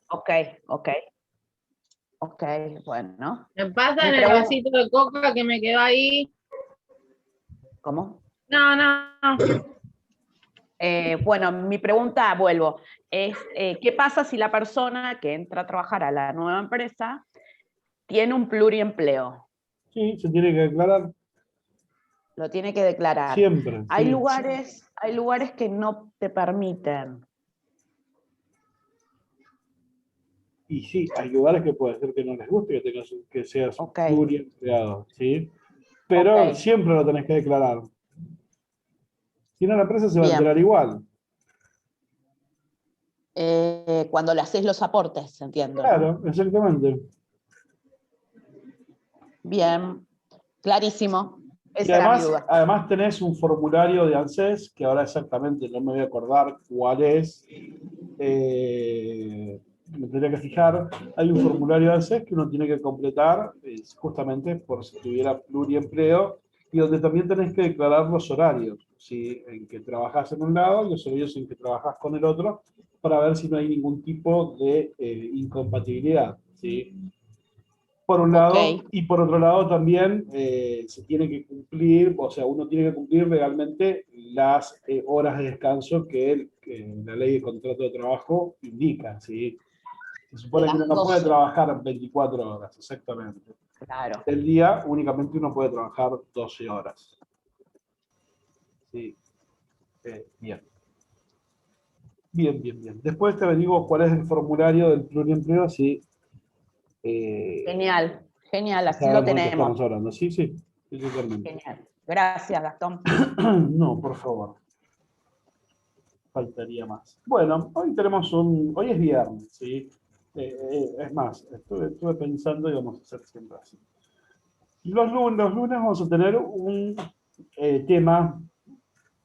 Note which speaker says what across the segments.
Speaker 1: Ok, ok. Ok, bueno.
Speaker 2: Me pasan el vasito de coca que me quedó ahí.
Speaker 1: ¿Cómo?
Speaker 2: No, no.
Speaker 1: Bueno, mi pregunta, vuelvo, es ¿qué pasa si la persona que entra a trabajar a la nueva empresa tiene un pluriempleo?
Speaker 3: Sí, se tiene que declarar
Speaker 1: Lo tiene que declarar.
Speaker 3: siempre.
Speaker 1: Hay
Speaker 3: Sí.
Speaker 1: lugares que no te permiten.
Speaker 3: Y sí, hay lugares que puede ser que no les guste que seas pluriempleado, ¿sí? Pero siempre lo tenés que declarar. Si no, la empresa se va a enterar igual.
Speaker 1: Cuando le haces los aportes, entiendo.
Speaker 3: Claro,
Speaker 1: ¿no?
Speaker 3: exactamente.
Speaker 1: Bien, clarísimo.
Speaker 3: Y
Speaker 1: Esa era mi duda.
Speaker 3: además tenés un formulario de ANSES, que ahora exactamente no me voy a acordar cuál es. Me tendría que fijar. Hay un formulario de ANSES que uno tiene que completar, justamente por si tuviera pluriempleo, y donde también tenés que declarar los horarios, ¿sí? En que trabajás en un lado y los horarios en que trabajás con el otro, para ver si no hay ningún tipo de incompatibilidad, ¿sí? Por un lado, y por otro lado también se tiene que cumplir, o sea, uno tiene que cumplir legalmente las horas de descanso que la ley de contrato de trabajo indica, ¿sí? Se supone que uno no puede trabajar 24 horas, exactamente.
Speaker 1: Claro.
Speaker 3: El día únicamente uno puede trabajar 12 horas. Sí. Bien. Bien. Después te digo cuál es el formulario del pluriempleo, así.
Speaker 1: Genial, así lo
Speaker 3: Sabemos de qué
Speaker 1: tenemos.
Speaker 3: estamos hablando. Sí, totalmente.
Speaker 1: Genial. Gracias, Gastón.
Speaker 3: No, por favor. Faltaría más. Bueno, hoy es viernes, ¿sí? Es más, estuve pensando y vamos a hacer siempre así. Los lunes vamos a tener un tema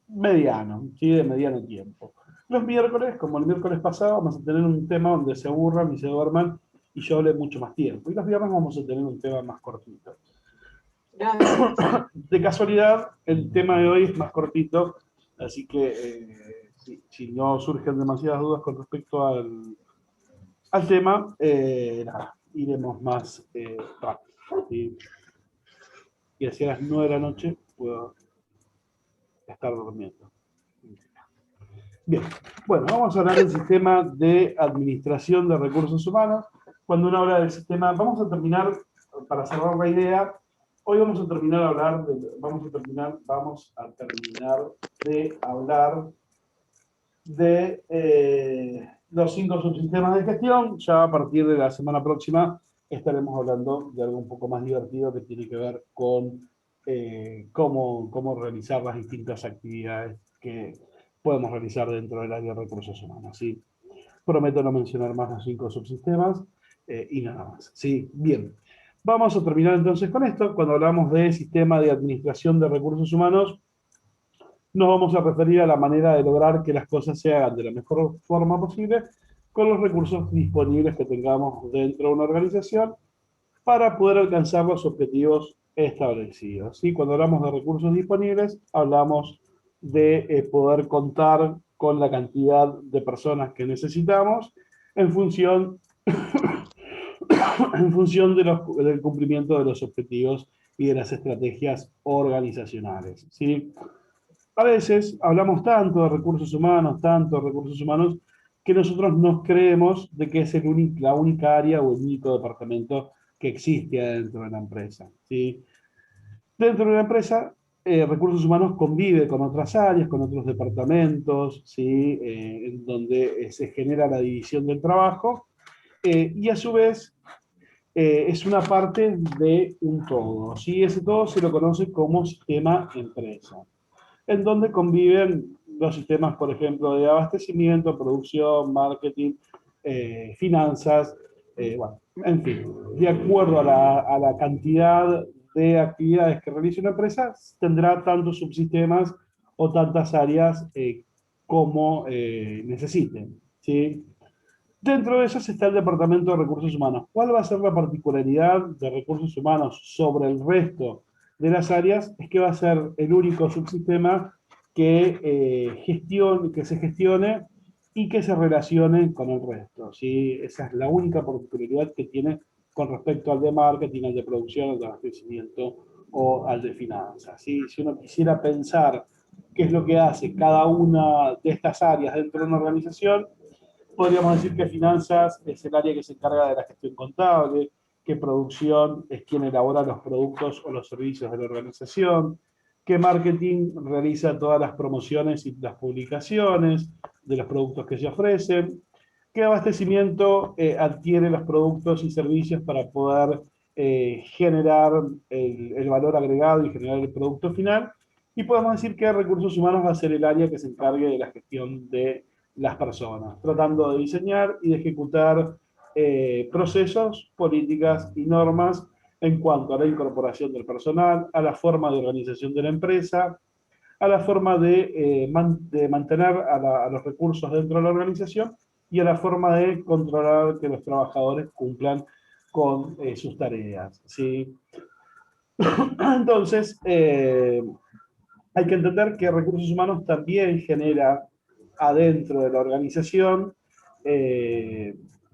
Speaker 3: mediano, ¿sí? De mediano tiempo. Los miércoles, como el miércoles pasado, vamos a tener un tema donde se aburran y se duerman y yo hable mucho más tiempo. Y los viernes vamos a tener un tema más cortito. De casualidad, el tema de hoy es más cortito, así que si no surgen demasiadas dudas con respecto al tema, nada, iremos más rápido. ¿Sí? Y hacia las 9 de la noche puedo estar durmiendo. Bien, bueno, vamos a hablar del sistema de administración de recursos humanos. Cuando uno habla del sistema, vamos a terminar, para cerrar la idea, hoy vamos a terminar de hablar de los 5 subsistemas de gestión. Ya a partir de la semana próxima estaremos hablando de algo un poco más divertido que tiene que ver con cómo realizar las distintas actividades que podemos realizar dentro del área de recursos humanos. ¿Sí? Prometo no mencionar más los 5 subsistemas y nada más. ¿Sí? Bien. Vamos a terminar entonces con esto. Cuando hablamos de sistema de administración de recursos humanos, nos vamos a referir a la manera de lograr que las cosas se hagan de la mejor forma posible con los recursos disponibles que tengamos dentro de una organización para poder alcanzar los objetivos establecidos. ¿Sí? Cuando hablamos de recursos disponibles, hablamos de poder contar con la cantidad de personas que necesitamos en función, del cumplimiento de los objetivos y de las estrategias organizacionales. ¿Sí? A veces hablamos tanto de recursos humanos, que nosotros nos creemos de que es la única área o el único departamento que existe dentro de la empresa. ¿Sí? Dentro de la empresa, recursos humanos convive con otras áreas, con otros departamentos, ¿sí? En donde se genera la división del trabajo, y a su vez es una parte de un todo. ¿Sí? Ese todo se lo conoce como sistema empresa, en donde conviven los sistemas, por ejemplo, de abastecimiento, producción, marketing, finanzas, bueno, en fin, de acuerdo a la cantidad de actividades que realiza una empresa, tendrá tantos subsistemas o tantas áreas como necesiten, ¿sí? Dentro de esas está el Departamento de Recursos Humanos. ¿Cuál va a ser la particularidad de Recursos Humanos sobre el resto de las áreas? Es que va a ser el único subsistema que se gestione y que se relacione con el resto, ¿sí? Esa es la única particularidad que tiene con respecto al de marketing, al de producción, al de abastecimiento o al de finanzas, ¿sí? Si uno quisiera pensar qué es lo que hace cada una de estas áreas dentro de una organización, podríamos decir que finanzas es el área que se encarga de la gestión contable, que producción es quien elabora los productos o los servicios de la organización, que marketing realiza todas las promociones y las publicaciones de los productos que se ofrecen, que abastecimiento adquiere los productos y servicios para poder generar el valor agregado y generar el producto final, y podemos decir que recursos humanos va a ser el área que se encargue de la gestión de las personas, tratando de diseñar y de ejecutar procesos, políticas y normas en cuanto a la incorporación del personal, a la forma de organización de la empresa, a la forma de mantener a los recursos dentro de la organización y a la forma de controlar que los trabajadores cumplan con sus tareas, ¿sí? Entonces, hay que entender que recursos humanos también genera adentro de la organización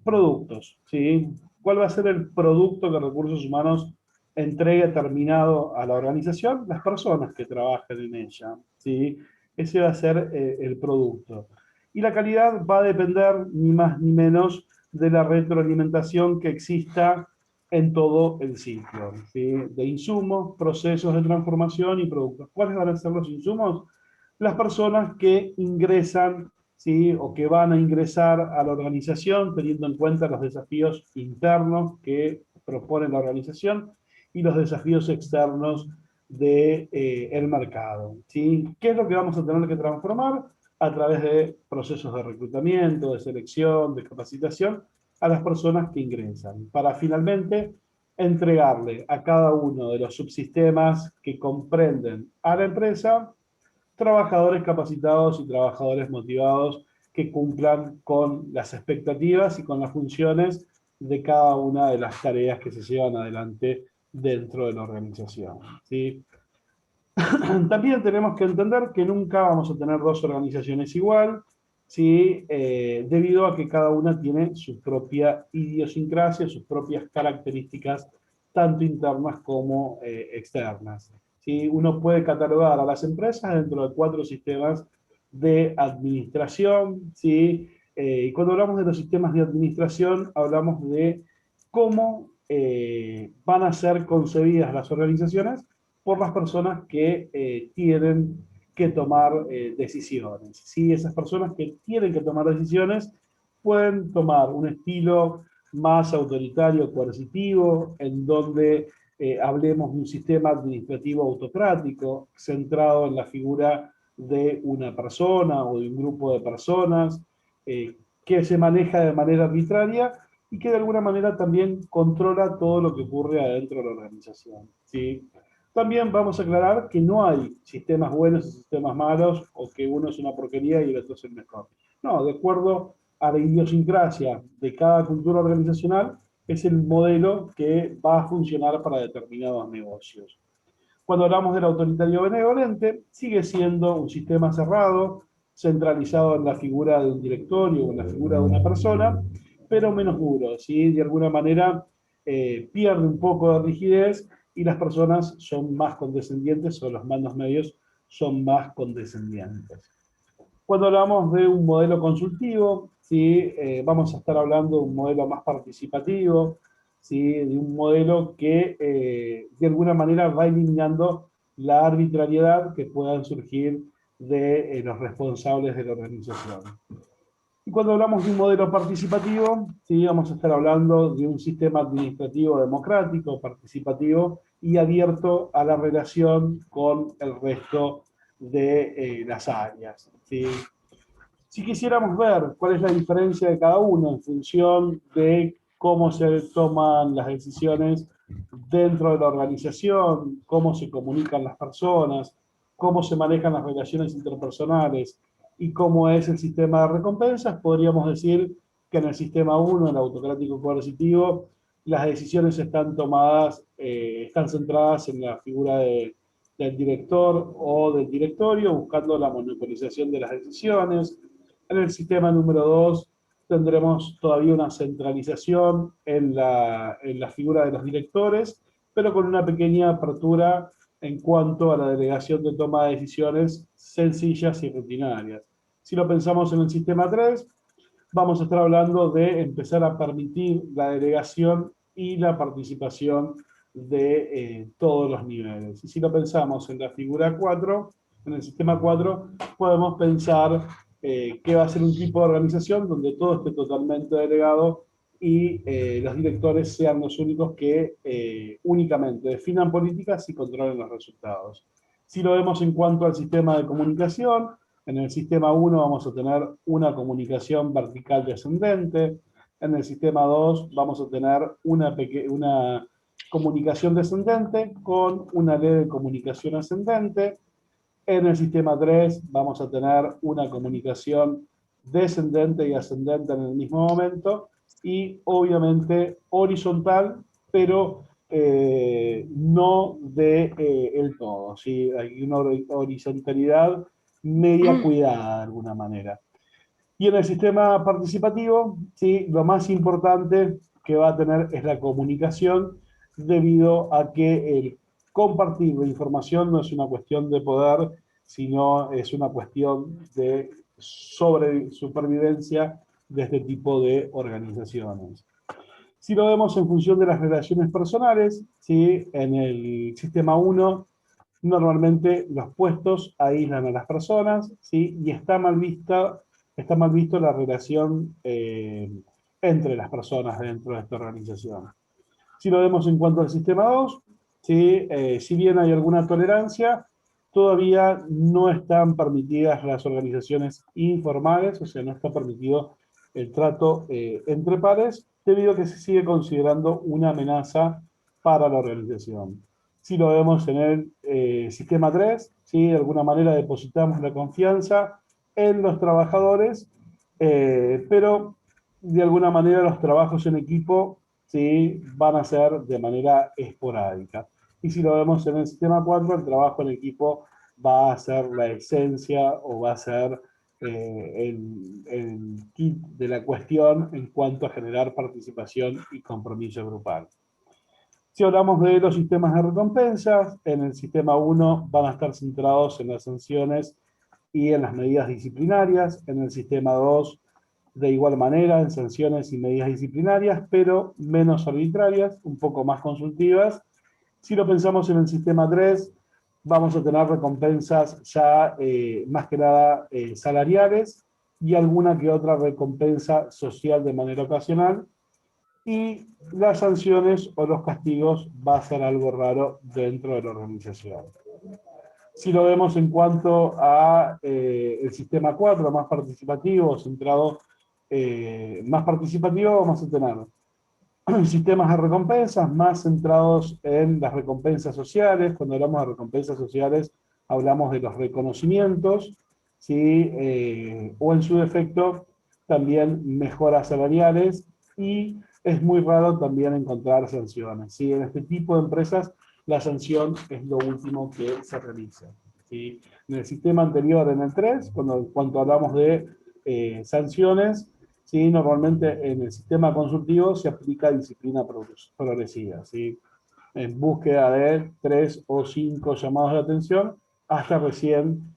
Speaker 3: productos, ¿sí? ¿Cuál va a ser el producto que recursos humanos entregue terminado a la organización? Las personas que trabajan en ella, ¿sí? Ese va a ser el producto. Y la calidad va a depender ni más ni menos de la retroalimentación que exista en todo el ciclo, ¿sí? De insumos, procesos de transformación y productos. ¿Cuáles van a ser los insumos? Las personas que ingresan, ¿sí? O que van a ingresar a la organización teniendo en cuenta los desafíos internos que propone la organización y los desafíos externos del mercado, ¿sí? ¿Qué es lo que vamos a tener que transformar? A través de procesos de reclutamiento, de selección, de capacitación, a las personas que ingresan, para finalmente entregarle a cada uno de los subsistemas que comprenden a la empresa trabajadores capacitados y trabajadores motivados que cumplan con las expectativas y con las funciones de cada una de las tareas que se llevan adelante dentro de la organización, ¿sí? También tenemos que entender que nunca vamos a tener dos organizaciones igual, ¿sí? Debido a que cada una tiene su propia idiosincrasia, sus propias características, tanto internas como externas, ¿sí? Uno puede catalogar a las empresas dentro de 4 sistemas de administración, ¿sí? Y cuando hablamos de los sistemas de administración, hablamos de cómo van a ser concebidas las organizaciones por las personas que tienen que tomar decisiones. ¿Sí? Esas personas que tienen que tomar decisiones pueden tomar un estilo más autoritario, coercitivo, en donde hablemos de un sistema administrativo autocrático, centrado en la figura de una persona o de un grupo de personas, que se maneja de manera arbitraria y que de alguna manera también controla todo lo que ocurre adentro de la organización, ¿sí? También vamos a aclarar que no hay sistemas buenos y sistemas malos, o que uno es una porquería y el otro es el mejor. No, de acuerdo a la idiosincrasia de cada cultura organizacional, es el modelo que va a funcionar para determinados negocios. Cuando hablamos del autoritario benevolente, sigue siendo un sistema cerrado, centralizado en la figura de un directorio o en la figura de una persona, pero menos duro, ¿sí? De alguna manera pierde un poco de rigidez y las personas son más condescendientes o los mandos medios son más condescendientes. Cuando hablamos de un modelo consultivo, ¿sí? Vamos a estar hablando de un modelo más participativo, ¿sí? De un modelo que de alguna manera va eliminando la arbitrariedad que puedan surgir de los responsables de la organización. Y cuando hablamos de un modelo participativo, ¿sí? Vamos a estar hablando de un sistema administrativo democrático, participativo y abierto a la relación con el resto de las áreas, ¿sí? Si quisiéramos ver cuál es la diferencia de cada uno en función de cómo se toman las decisiones dentro de la organización, cómo se comunican las personas, cómo se manejan las relaciones interpersonales y cómo es el sistema de recompensas, podríamos decir que en el sistema 1, el autocrático coercitivo, las decisiones están tomadas, están centradas en la figura del director o del directorio, buscando la monopolización de las decisiones. En el sistema número 2 tendremos todavía una centralización en la figura de los directores, pero con una pequeña apertura en cuanto a la delegación de toma de decisiones sencillas y rutinarias. Si lo pensamos en el sistema 3, vamos a estar hablando de empezar a permitir la delegación y la participación de todos los niveles. Y si lo pensamos en la figura 4, en el sistema 4, podemos pensar que va a ser un tipo de organización donde todo esté totalmente delegado y los directores sean los únicos que únicamente definan políticas y controlen los resultados. Si lo vemos en cuanto al sistema de comunicación, en el sistema 1 vamos a tener una comunicación vertical descendente, en el sistema 2 vamos a tener una comunicación descendente con una leve comunicación ascendente. En el sistema 3 vamos a tener una comunicación descendente y ascendente en el mismo momento y obviamente horizontal, pero no de el todo, ¿sí? Hay una horizontalidad media cuidada de alguna manera. Y en el sistema participativo, ¿sí? Lo más importante que va a tener es la comunicación, debido a que el compartir la información no es una cuestión de poder, sino es una cuestión de supervivencia de este tipo de organizaciones. Si lo vemos en función de las relaciones personales, ¿sí? En el sistema 1, normalmente los puestos aíslan a las personas, ¿sí? Y está mal visto la relación entre las personas dentro de esta organización. Si lo vemos en cuanto al sistema 2, ¿sí? Si bien hay alguna tolerancia, todavía no están permitidas las organizaciones informales, o sea, no está permitido el trato entre pares, debido a que se sigue considerando una amenaza para la organización. Si lo vemos en el sistema 3, ¿sí? De alguna manera depositamos la confianza en los trabajadores, pero de alguna manera los trabajos en equipo, ¿sí? Van a ser de manera esporádica. Y si lo vemos en el sistema 4, el trabajo en equipo va a ser la esencia o va a ser el kit de la cuestión en cuanto a generar participación y compromiso grupal. Si hablamos de los sistemas de recompensas, en el sistema 1 van a estar centrados en las sanciones y en las medidas disciplinarias, en el sistema 2 de igual manera en sanciones y medidas disciplinarias, pero menos arbitrarias, un poco más consultivas. Si lo pensamos en el sistema 3, vamos a tener recompensas ya más que nada salariales y alguna que otra recompensa social de manera ocasional. Y las sanciones o los castigos va a ser algo raro dentro de la organización. Si lo vemos en cuanto a el sistema 4, más participativo, centrado, más participativo, vamos a tener sistemas de recompensas más centrados en las recompensas sociales. Cuando hablamos de recompensas sociales, hablamos de los reconocimientos, ¿sí? O en su defecto, también mejoras salariales, y es muy raro también encontrar sanciones, ¿sí? En este tipo de empresas, la sanción es lo último que se realiza, ¿sí? En el sistema anterior, en el 3, cuando hablamos de sanciones, ¿sí? Normalmente en el sistema consultivo se aplica disciplina progresiva, ¿sí? En búsqueda de 3 o 5 llamados de atención, hasta recién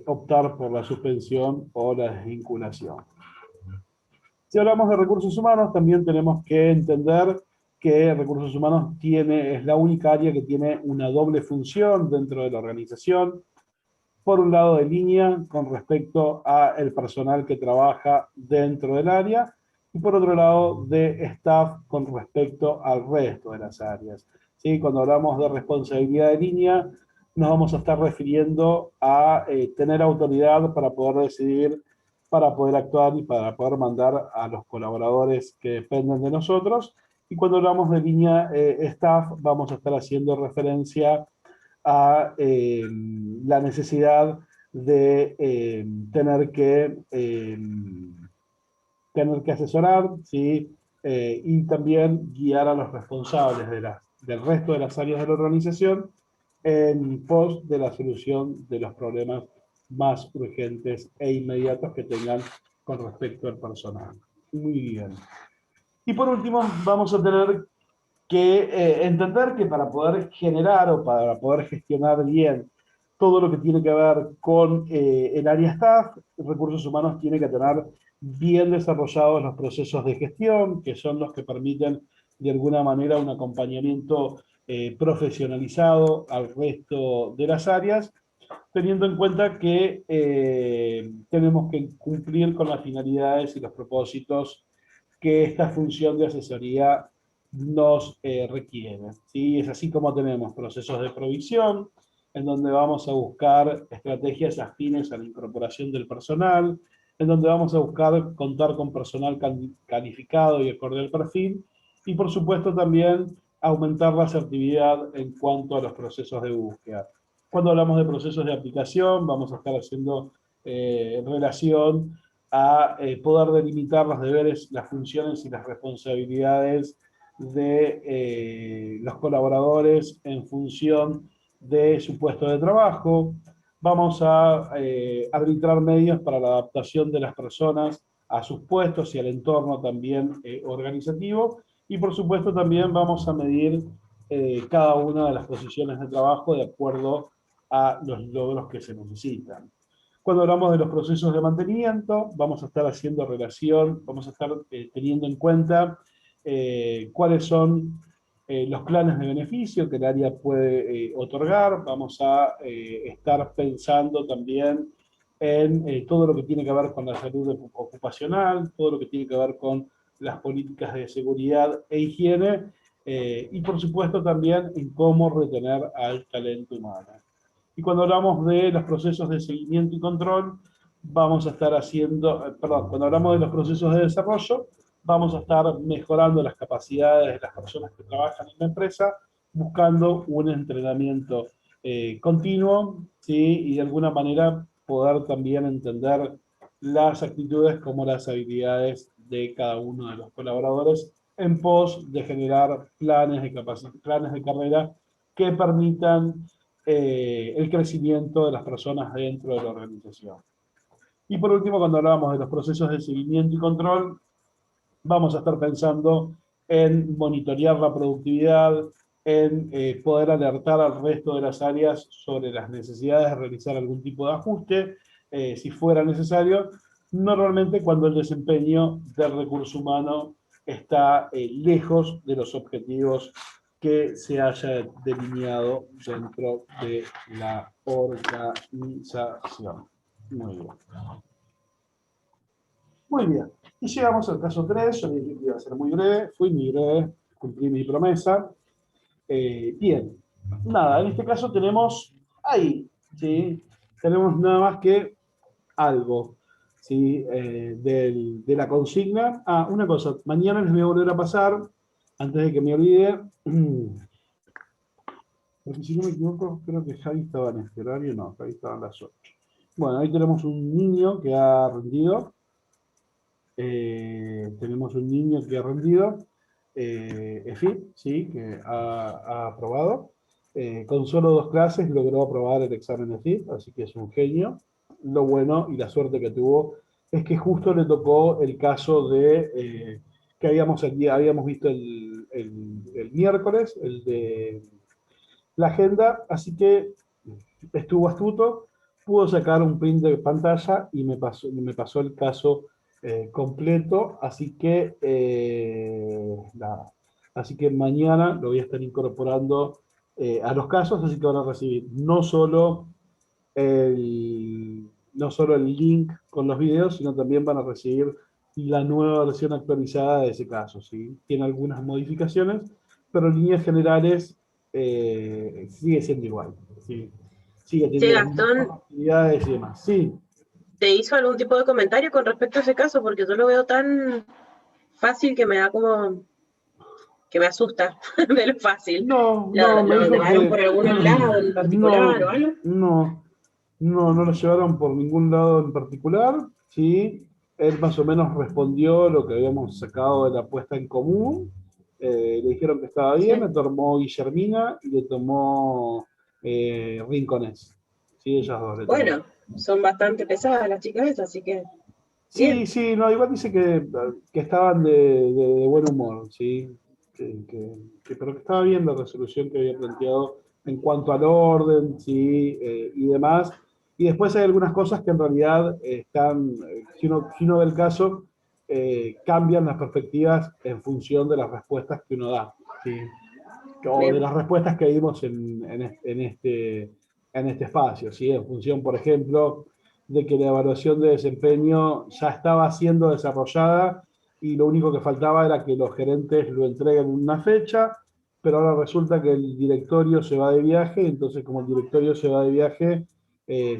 Speaker 3: optar por la suspensión o la desvinculación. Si hablamos de recursos humanos, también tenemos que entender que recursos humanos es la única área que tiene una doble función dentro de la organización. Por un lado de línea con respecto al personal que trabaja dentro del área, y por otro lado de staff con respecto al resto de las áreas, ¿sí? Cuando hablamos de responsabilidad de línea, nos vamos a estar refiriendo a tener autoridad para poder decidir, para poder actuar y para poder mandar a los colaboradores que dependen de nosotros. Y cuando hablamos de línea staff, vamos a estar haciendo referencia a la necesidad de tener que asesorar, ¿sí? Y también guiar a los responsables del resto de las áreas de la organización en pos de la solución de los problemas más urgentes e inmediatos que tengan con respecto al personal. Muy bien. Y por último, vamos a tener que entender que para poder generar o para poder gestionar bien todo lo que tiene que ver con el área staff, recursos humanos tiene que tener bien desarrollados los procesos de gestión, que son los que permiten de alguna manera un acompañamiento profesionalizado al resto de las áreas, teniendo en cuenta que tenemos que cumplir con las finalidades y los propósitos que esta función de asesoría nos requiere, ¿sí? Es así como tenemos procesos de provisión, en donde vamos a buscar estrategias afines a la incorporación del personal, en donde vamos a buscar contar con personal calificado y acorde al perfil, y por supuesto también aumentar la asertividad en cuanto a los procesos de búsqueda. Cuando hablamos de procesos de aplicación, vamos a estar haciendo relación a poder delimitar los deberes, las funciones y las responsabilidades de los colaboradores en función de su puesto de trabajo. Vamos a arbitrar medios para la adaptación de las personas a sus puestos y al entorno también organizativo. Y por supuesto también vamos a medir cada una de las posiciones de trabajo de acuerdo a los logros que se necesitan. Cuando hablamos de los procesos de mantenimiento, vamos a estar haciendo relación, vamos a estar teniendo en cuenta cuáles son los planes de beneficio que el área puede otorgar. Vamos a estar pensando también en todo lo que tiene que ver con la salud ocupacional, todo lo que tiene que ver con las políticas de seguridad e higiene, y por supuesto también en cómo retener al talento humano. Y cuando hablamos de los procesos de seguimiento y control, vamos a estar cuando hablamos de los procesos de desarrollo, vamos a estar mejorando las capacidades de las personas que trabajan en la empresa, buscando un entrenamiento continuo, ¿sí? Y de alguna manera poder también entender las actitudes como las habilidades de cada uno de los colaboradores en pos de generar planes de carrera que permitan el crecimiento de las personas dentro de la organización. Y por último, cuando hablábamos de los procesos de seguimiento y control, vamos a estar pensando en monitorear la productividad, en poder alertar al resto de las áreas sobre las necesidades de realizar algún tipo de ajuste, si fuera necesario, normalmente cuando el desempeño del recurso humano está lejos de los objetivos que se haya delineado dentro de la organización. Muy bien. Muy bien. Y llegamos al caso 3. Yo dije que iba a ser muy breve. Fui muy breve. Cumplí mi promesa. Bien. Nada, en este caso tenemos ahí, ¿sí? Tenemos nada más que algo, ¿sí? De la consigna. Ah, una cosa. Mañana les voy a volver a pasar, antes de que me olvide, porque si no me equivoco, creo que Javi estaba en este horario. No, Javi estaba a las 8. Bueno, ahí tenemos un niño que ha rendido. Tenemos un niño que ha rendido, EFIP, ¿sí? Que ha aprobado. Con solo 2 clases logró aprobar el examen EFIP, así que es un genio. Lo bueno y la suerte que tuvo es que justo le tocó el caso de que habíamos visto el miércoles, el de la agenda, así que estuvo astuto, pudo sacar un print de pantalla y me pasó el caso completo, así que nada. Así que mañana lo voy a estar incorporando a los casos, así que van a recibir no solo el link con los videos, sino también van a recibir la nueva versión actualizada de ese caso, ¿sí? Tiene algunas modificaciones, pero en líneas generales sigue siendo igual, ¿sí? Sigue teniendo las mismas actividades y demás. Sí.
Speaker 4: ¿Te hizo algún tipo de comentario con respecto a ese caso? Porque yo lo veo tan fácil que me da como... que me asusta de lo fácil.
Speaker 3: No,
Speaker 4: ¿Lo llevaron por algún lado en particular o algo?
Speaker 3: No lo llevaron por ningún lado en particular, ¿sí? Él más o menos respondió lo que habíamos sacado de la apuesta en común. Le dijeron que estaba bien, le tomó Guillermina y le tomó Rinconés. Sí, ellas dos.
Speaker 4: Bueno, son bastante pesadas las chicas esas, así que...
Speaker 3: Sí, sí, no, igual dice que estaban de buen humor, ¿sí? Pero que estaba bien la resolución que había planteado en cuanto al orden, ¿sí? Y demás. Y después hay algunas cosas que en realidad están, si uno ve el caso, cambian las perspectivas en función de las respuestas que uno da, ¿sí? O de
Speaker 4: Bien.
Speaker 3: las respuestas que dimos en este espacio, ¿sí? En función, por ejemplo, de que la evaluación de desempeño ya estaba siendo desarrollada y lo único que faltaba era que los gerentes lo entreguen en una fecha, pero ahora resulta que el directorio se va de viaje, entonces como el directorio se va de viaje,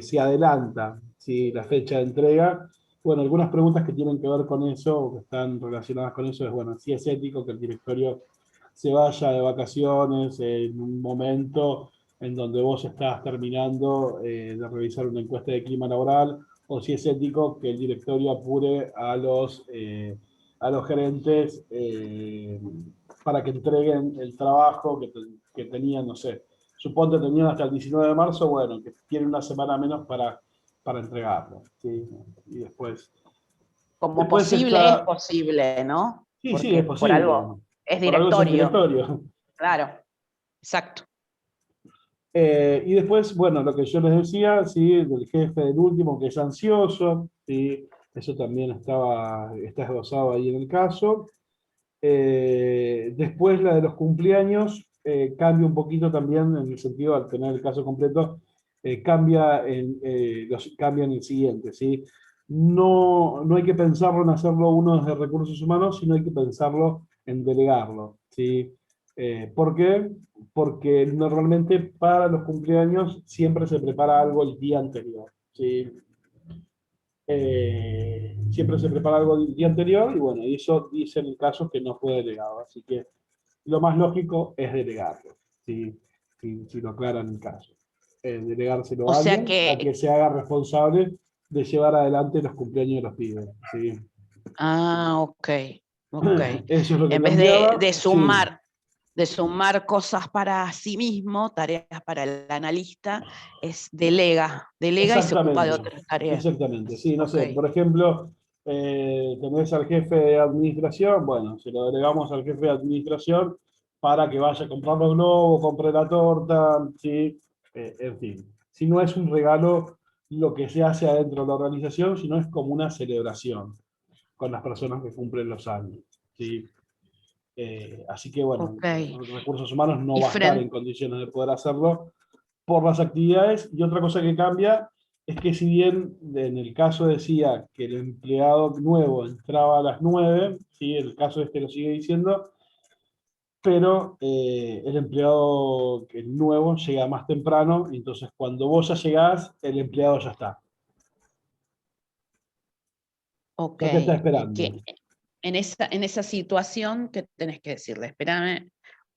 Speaker 3: se adelanta, ¿sí? La fecha de entrega. Bueno, algunas preguntas que tienen que ver con eso, o que están relacionadas con eso, es, bueno, si es ético que el directorio se vaya de vacaciones en un momento en donde vos estás terminando de revisar una encuesta de clima laboral, o si es ético que el directorio apure a los gerentes para que entreguen el trabajo que tenían, no sé, suponte tenían hasta el 19 de marzo, bueno, que tienen una semana menos para entregarlo, ¿sí? Y
Speaker 1: Como
Speaker 3: después
Speaker 1: posible es
Speaker 3: está,
Speaker 1: posible, ¿no?
Speaker 3: sí, sí, es
Speaker 1: Porque por
Speaker 3: posible,
Speaker 1: algo es
Speaker 3: por algo es el
Speaker 1: directorio,
Speaker 3: directorio.
Speaker 1: claro, exacto.
Speaker 3: Y después, bueno, lo que yo les decía, ¿sí? Del jefe del último, que es ansioso, ¿sí? Eso también está esbozado ahí en el caso. Después la de los cumpleaños cambia un poquito también en el sentido, al tener el caso completo, cambia en el siguiente, ¿sí? No hay que pensarlo en hacerlo uno desde recursos humanos, sino hay que pensarlo en delegarlo, ¿sí? ¿Por qué? Porque normalmente para los cumpleaños siempre se prepara algo el día anterior, ¿sí? Siempre se prepara algo el día anterior y bueno, y eso dice en el caso que no fue delegado, así que lo más lógico es delegarlo, ¿sí? Si lo aclaran el caso. Delegárselo
Speaker 1: O
Speaker 3: a
Speaker 1: sea
Speaker 3: alguien a
Speaker 1: que,
Speaker 3: que se haga responsable de llevar adelante los cumpleaños de los pibes, ¿sí?
Speaker 1: ok, ok.
Speaker 3: Eso es lo que
Speaker 1: En vez
Speaker 3: cambiaba, sí,
Speaker 1: de sumar cosas para sí mismo, tareas para el analista, es delega y se ocupa de
Speaker 3: exactamente,
Speaker 1: otras tareas.
Speaker 3: exactamente, sí, no
Speaker 1: Ok,
Speaker 3: sé, por ejemplo, tenés al jefe de administración, bueno, se lo delegamos al jefe de administración para que vaya a comprar los globos, compre la torta, ¿sí? En fin, si no es un regalo lo que se hace adentro de la organización, sino es como una celebración con las personas que cumplen los años, ¿sí? Así que bueno,
Speaker 1: ok.
Speaker 3: recursos humanos no
Speaker 1: Y
Speaker 3: va a estar en
Speaker 1: frente,
Speaker 3: condiciones de poder hacerlo por las actividades. Y otra cosa que cambia es que si bien en el caso decía que el empleado nuevo entraba a las 9, ¿sí? El caso este lo sigue diciendo, pero el empleado que nuevo llega más temprano, entonces cuando vos ya llegás, el empleado ya está,
Speaker 1: ok.
Speaker 3: ya te está
Speaker 1: Y
Speaker 3: esperando.
Speaker 1: que en esa situación, ¿qué tenés que decirle? Espérame.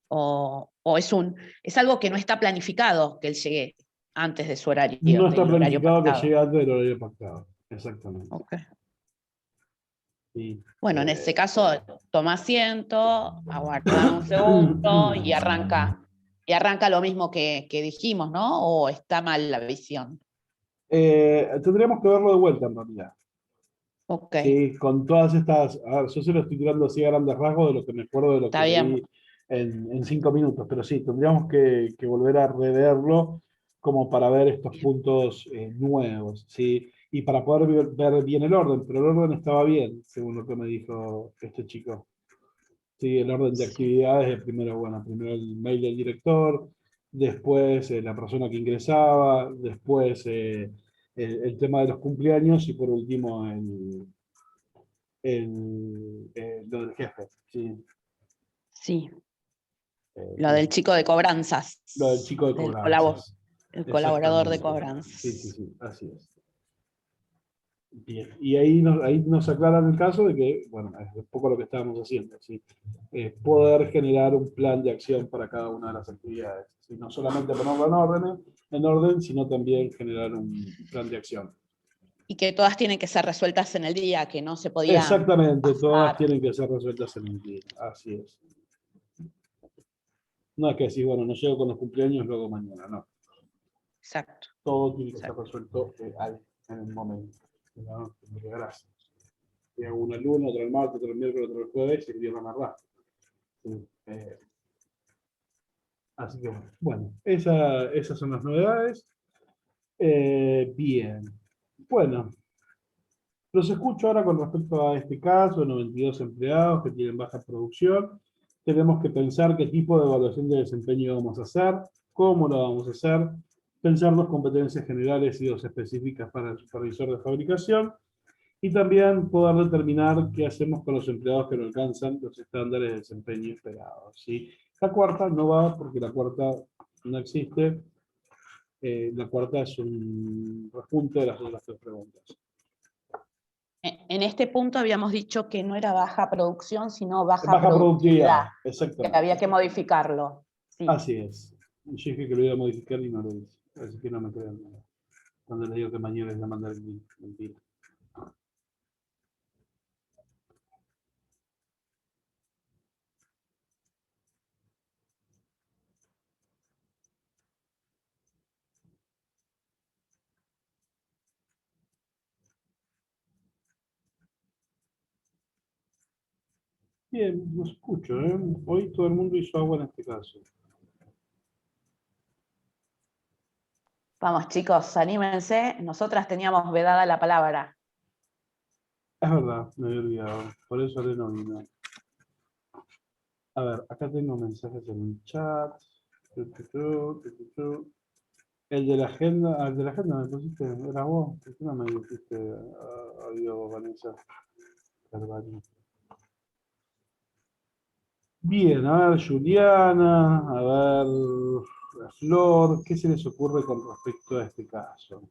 Speaker 1: O es algo que no está planificado que él llegue antes de su horario,
Speaker 3: No está
Speaker 1: del horario
Speaker 3: planificado que
Speaker 1: pactado.
Speaker 3: llegue antes del horario pactado, exactamente.
Speaker 1: Ok.
Speaker 3: Sí.
Speaker 1: Bueno, en ese caso, toma asiento, aguarda un segundo y arranca lo mismo que dijimos, ¿no? ¿O está mal la visión?
Speaker 3: Tendríamos que verlo de vuelta en realidad.
Speaker 1: Ok,
Speaker 3: Sí, con todas estas, a ver, yo se lo estoy tirando así a grandes rasgos de lo que me acuerdo de lo que
Speaker 1: está bien.
Speaker 3: leí en 5 minutos, pero sí, tendríamos que volver a reverlo como para ver estos puntos nuevos, ¿sí? Y para poder ver bien el orden, pero el orden estaba bien, según lo que me dijo este chico. Sí, el orden de
Speaker 1: Sí.
Speaker 3: actividades, primero, bueno, primero el mail del director, después la persona que ingresaba, después el tema de los cumpleaños y por último lo del jefe, ¿sí?
Speaker 1: Sí, lo del
Speaker 3: Bien.
Speaker 1: chico de cobranzas,
Speaker 3: Lo del chico de cobranzas.
Speaker 1: el colaborador de
Speaker 3: Exactamente. Sí, sí,
Speaker 1: cobranzas.
Speaker 3: sí, así es. Bien. Y ahí nos aclaran el caso de que, bueno, es un poco lo que estábamos haciendo, ¿sí? Poder generar un plan de acción para cada una de las actividades. ¿Sí? No solamente ponerlo en orden, sino también generar un plan de acción.
Speaker 1: Y que todas tienen que ser resueltas en el día, que no se podía
Speaker 3: Exactamente, todas
Speaker 1: pasar.
Speaker 3: tienen que ser resueltas en un día. Así es. No es que decir, bueno, no llego con los cumpleaños, luego mañana, no.
Speaker 1: Exacto,
Speaker 3: Todo tiene que ser
Speaker 1: exacto.
Speaker 3: resuelto ahí, en el momento. ¿No? Gracias. Y hago una el lunes, otra el martes, otra el miércoles, otra el jueves, y el viernes me arrastro. Sí, así que bueno, esas son las novedades. Bien. Bueno, los escucho ahora con respecto a este caso, 92 empleados que tienen baja producción. Tenemos que pensar qué tipo de evaluación de desempeño vamos a hacer, cómo lo vamos a hacer, pensar dos competencias generales y dos específicas para el supervisor de fabricación, y también poder determinar qué hacemos con los empleados que no alcanzan los estándares de desempeño esperados, ¿sí? La cuarta no va porque la cuarta no existe. La cuarta es un repunte de las otras tres preguntas.
Speaker 1: En este punto habíamos dicho que no era baja producción, sino baja
Speaker 3: Baja
Speaker 1: productividad,
Speaker 3: productividad,
Speaker 1: que
Speaker 3: exactamente.
Speaker 1: había que modificarlo. Sí.
Speaker 3: Así es. Yo dije que lo iba a modificar y no lo hice. Así que no me crean nada. Cuando le digo que mañana les voy a mandar el link. Mentira. Bien, los escucho, ¿eh? Hoy todo el mundo hizo agua en este caso.
Speaker 1: Vamos, chicos, anímense. Nosotras teníamos vedada la palabra.
Speaker 3: Es verdad, me había olvidado. Por eso le no vino. A ver, acá tengo mensajes en el chat. El de la agenda, el de la agenda me pusiste, ¿eras vos? ¿Por qué no me dijiste adiós, Vanessa? Carvalho. Bien, a ver, Juliana, a ver, Flor, ¿qué se les ocurre con respecto a este caso?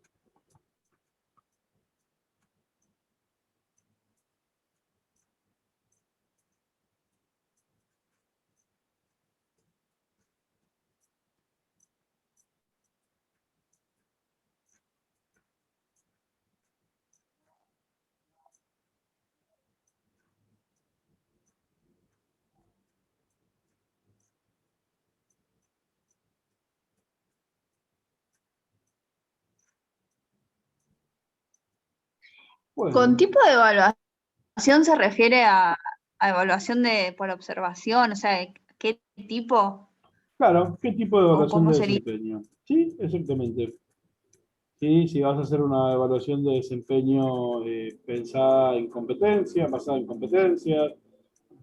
Speaker 5: Con
Speaker 3: Bueno,
Speaker 5: tipo de evaluación se refiere a evaluación por observación, o sea, ¿qué tipo
Speaker 3: claro, ¿qué tipo de
Speaker 5: o
Speaker 3: evaluación
Speaker 5: cómo
Speaker 3: de
Speaker 5: sería?
Speaker 3: desempeño? Sí, exactamente. Sí, si vas a hacer una evaluación de desempeño pensada en competencia, basada en competencias,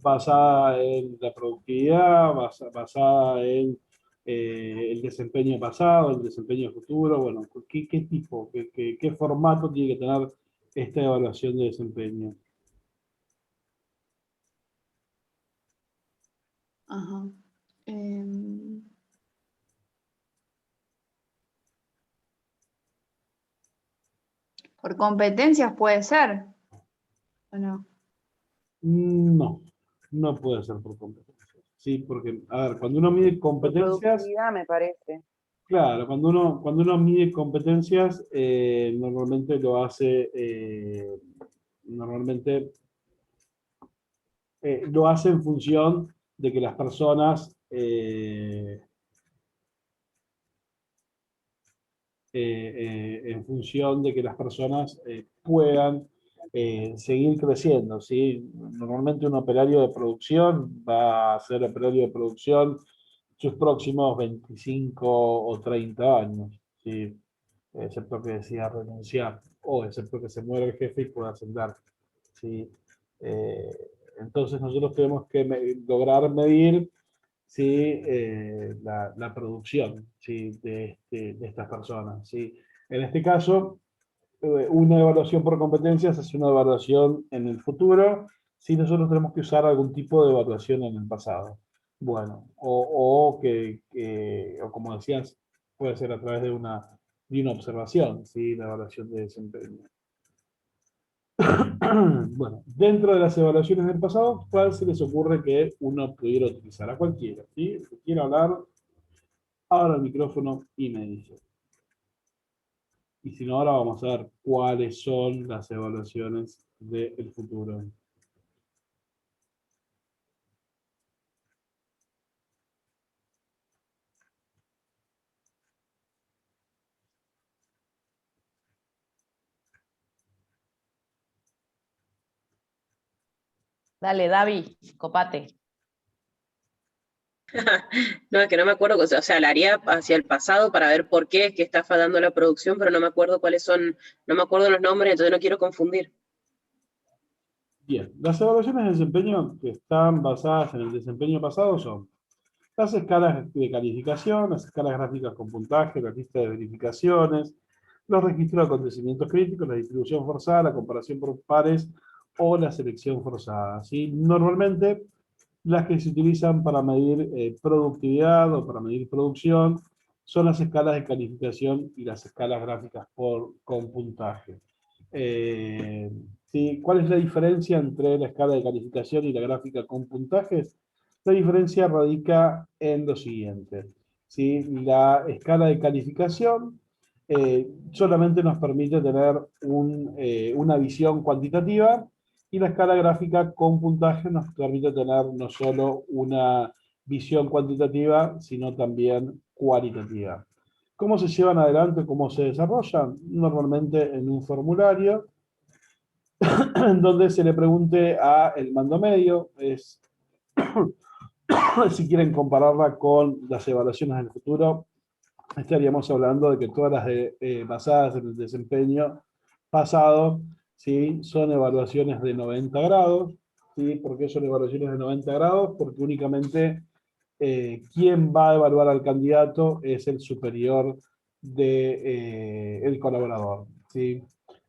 Speaker 3: basada en la productividad, basada en el desempeño pasado, el desempeño futuro, bueno, ¿qué tipo, qué formato tiene que tener esta evaluación de desempeño?
Speaker 5: Ajá. Em, por competencias puede ser, ¿o no?
Speaker 3: No, no puede ser por competencias. Sí, porque, a ver, cuando uno mide
Speaker 6: Por
Speaker 3: competencias,
Speaker 6: productividad, me parece.
Speaker 3: claro, cuando uno mide competencias, normalmente lo hace, normalmente lo hace en función de que las personas en función de que las personas puedan seguir creciendo, ¿sí? Normalmente un operario de producción va a ser operario de producción sus próximos 25 o 30 años, ¿sí? Excepto que decida renunciar o excepto que se muera el jefe y pueda ascender, ¿sí? Eh, entonces nosotros tenemos que lograr medir, ¿sí? La producción, ¿sí? De estas personas, ¿sí? En este caso, una evaluación por competencias es una evaluación en el futuro, si nosotros tenemos que usar algún tipo de evaluación en el pasado. Bueno, o como decías, puede ser a través de una observación, ¿sí? La evaluación de desempeño. Bueno, dentro de las evaluaciones del pasado, ¿cuál se les ocurre que uno pudiera utilizar? A cualquiera, ¿sí? El que quiera hablar, abra el micrófono y me dice. Y si no, ahora vamos a ver cuáles son las evaluaciones del futuro.
Speaker 1: Dale, Davi, copate.
Speaker 4: No, es que no me acuerdo, o sea, la haría hacia el pasado para ver por qué es que está fallando la producción, pero no me acuerdo cuáles son, no me acuerdo los nombres, entonces no quiero confundir.
Speaker 3: Bien, las evaluaciones de desempeño que están basadas en el desempeño pasado son las escalas de calificación, las escalas gráficas con puntaje, la lista de verificaciones, los registros de acontecimientos críticos, la distribución forzada, la comparación por pares o la selección forzada. ¿Sí? Normalmente, las que se utilizan para medir productividad o para medir producción son las escalas de calificación y las escalas gráficas con puntaje. ¿Sí? ¿Cuál es la diferencia entre la escala de calificación y la gráfica con puntajes? La diferencia radica en lo siguiente. ¿Sí? La escala de calificación solamente nos permite tener una visión cuantitativa, y la escala gráfica con puntaje nos permite tener no solo una visión cuantitativa, sino también cualitativa. ¿Cómo se llevan adelante? ¿Cómo se desarrollan? Normalmente en un formulario en donde se le pregunte a el mando medio, si quieren compararla con las evaluaciones del futuro, estaríamos hablando de que todas las basadas en el desempeño pasado, ¿sí? Son evaluaciones de 90 grados. ¿Sí? ¿Por qué son evaluaciones de 90 grados? Porque únicamente quien va a evaluar al candidato es el superior del colaborador. ¿Sí?